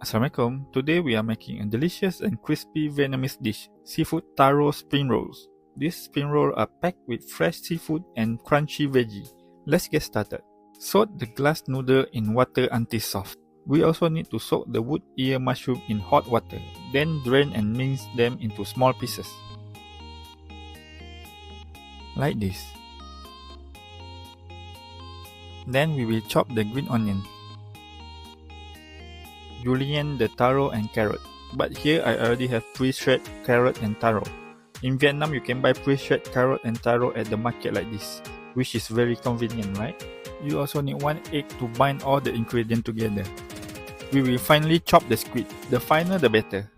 Assalamualaikum. Today we are making a delicious and crispy Vietnamese dish, seafood Taro Spring Rolls. These spring rolls are packed with fresh seafood and crunchy veggie. Let's get started. Soak the glass noodle in water until soft. We also need to soak the wood ear mushroom in hot water, then drain and mince them into small pieces. Like this. Then we will chop the green onion, julienne, the taro and carrot. But here I already have pre-shred carrot and taro. In Vietnam you can buy pre-shred carrot and taro at the market like this, which is very convenient, right? You also need 1 egg to bind all the ingredients together. We will finally chop the squid. The finer the better.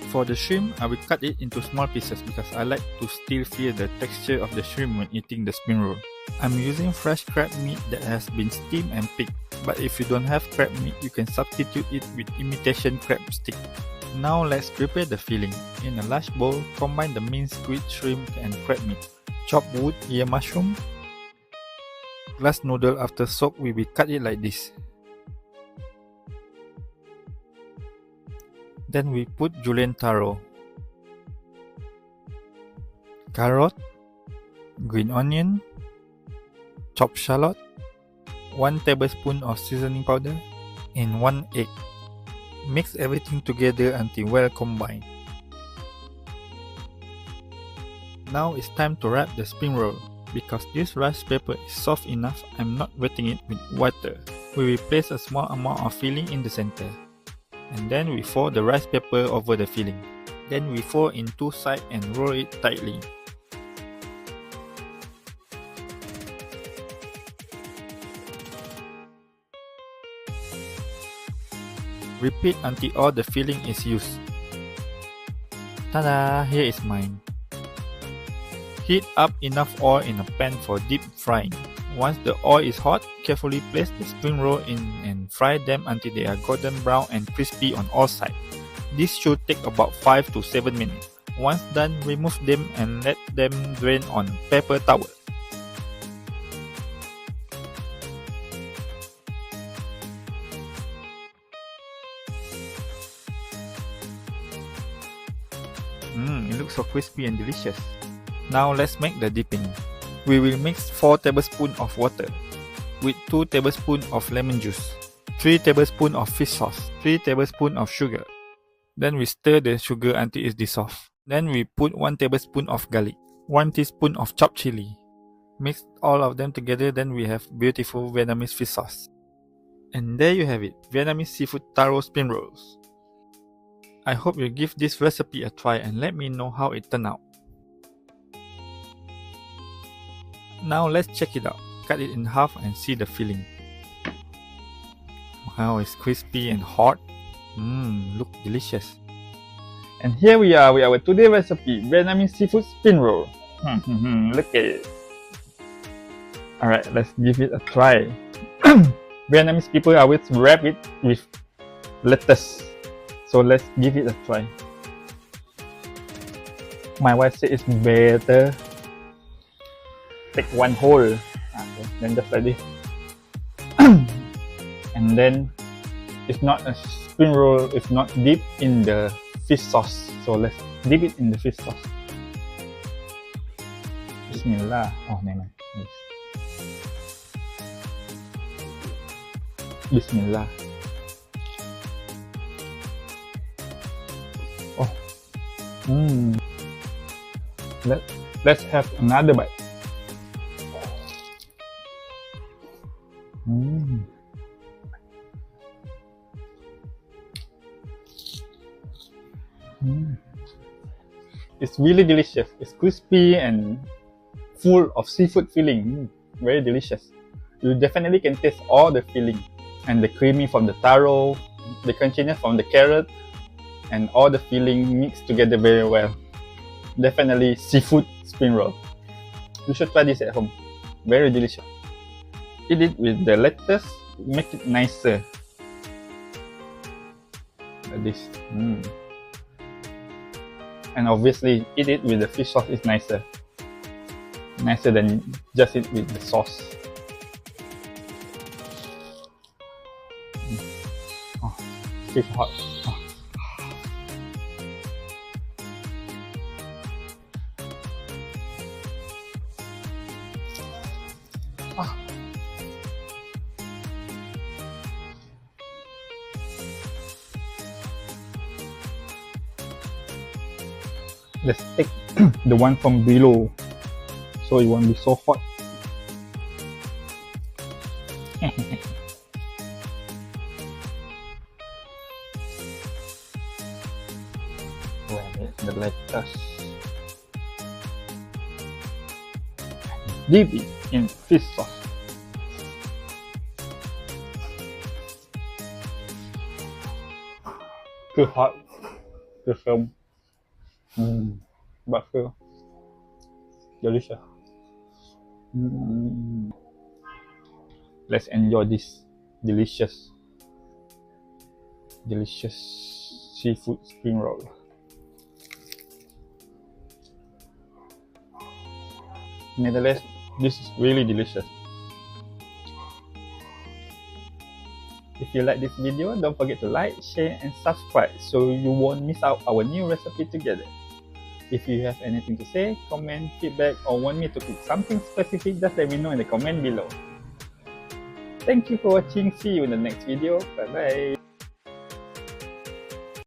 For the shrimp, I will cut it into small pieces because I like to still feel the texture of the shrimp when eating the spring roll. I'm using fresh crab meat that has been steamed and picked, but if you don't have crab meat, you can substitute it with imitation crab stick. Now let's prepare the filling. In a large bowl, combine the minced squid, shrimp and crab meat. Chop wood ear mushroom. Glass noodle after soak, we will cut it like this. Then we put julienne taro, carrot, green onion, chopped shallot, 1 tablespoon of seasoning powder, and 1 egg. Mix everything together until well combined. Now it's time to wrap the spring roll. Because this rice paper is soft enough, I'm not wetting it with water. We will place a small amount of filling in the center. And then we fold the rice paper over the filling. Then we fold in 2 sides and roll it tightly. Repeat until all the filling is used. Ta-da! Here is mine. Heat up enough oil in a pan for deep frying. Once the oil is hot, carefully place the spring roll in and fry them until they are golden brown and crispy on all sides. This should take about 5 to 7 minutes. Once done, remove them and let them drain on paper towel. It looks so crispy and delicious. Now let's make the dipping. We will mix 4 tablespoons of water with 2 tablespoons of lemon juice, 3 tablespoons of fish sauce, 3 tablespoons of sugar. Then we stir the sugar until it dissolves. Then we put 1 tablespoon of garlic, 1 teaspoon of chopped chili. Mix all of them together, then we have beautiful Vietnamese fish sauce. And there you have it, Vietnamese seafood taro spring rolls. I hope you give this recipe a try and let me know how it turned out. Now let's check it out. Cut it in half and see the filling. Wow, it's crispy and hot. Look delicious. And here we are with our today's recipe, Vietnamese seafood spring roll. Look at it. Alright, let's give it a try. Vietnamese people always wrap it with lettuce. So let's give it a try. My wife said it's better take 1 whole, okay, then just like this. And then it's not a spring roll, it's not deep in the fish sauce, so let's dip it in the fish sauce. Bismillah. Oh, never mind. Bismillah. Oh, let's have another bite. It's really delicious. It's crispy and full of seafood filling. Very delicious. You definitely can taste all the filling and the creamy from the taro, the crunchiness from the carrot, and all the filling mixed together very well. Definitely seafood spring roll. You should try this at home. Very delicious. Eat it with the lettuce, make it nicer. Like this. And obviously, eat it with the fish sauce is nicer than just eat with the sauce. Oh, still hot. Oh. Ah. Let's take the one from below so it won't be so hot. Where is the lettuce? Dip it in fish sauce. Too hot to film. But still delicious. Let's enjoy this delicious seafood spring roll. Nevertheless, this is really delicious. If you like this video, don't forget to like, share and subscribe so you won't miss out our new recipe together. If you have anything to say, comment, feedback or want me to cook something specific, just let me know in the comment below. Thank you for watching. See you in the next video. Bye bye.